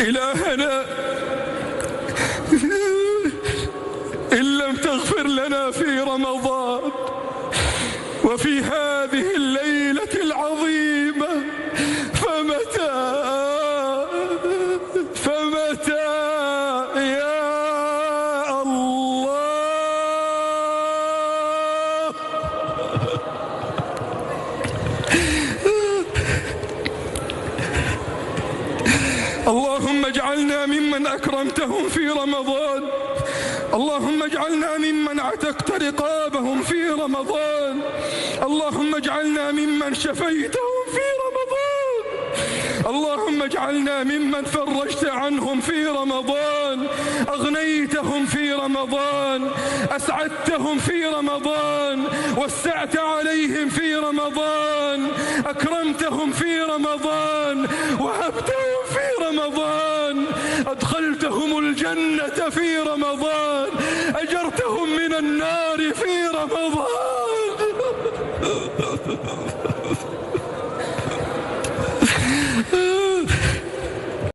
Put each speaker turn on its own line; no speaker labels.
إلهنا إن لم تغفر لنا في رمضان وفي هذه الليلة العظيمة فمتى يا الله. اللهم اجعلنا ممن أكرمتهم في رمضان، اللهم اجعلنا ممن عتقت رقابهم في رمضان، اللهم اجعلنا ممن شفيتهم في رمضان، اللهم اجعلنا ممن فرجت عنهم في رمضان، أغنيتهم في رمضان، أسعدتهم في رمضان، وسعت عليهم في رمضان، أكرمتهم في رمضان، وهبتهم في رمضان، أدخلتهم الجنة في رمضان، أجرتهم من النار في رمضان.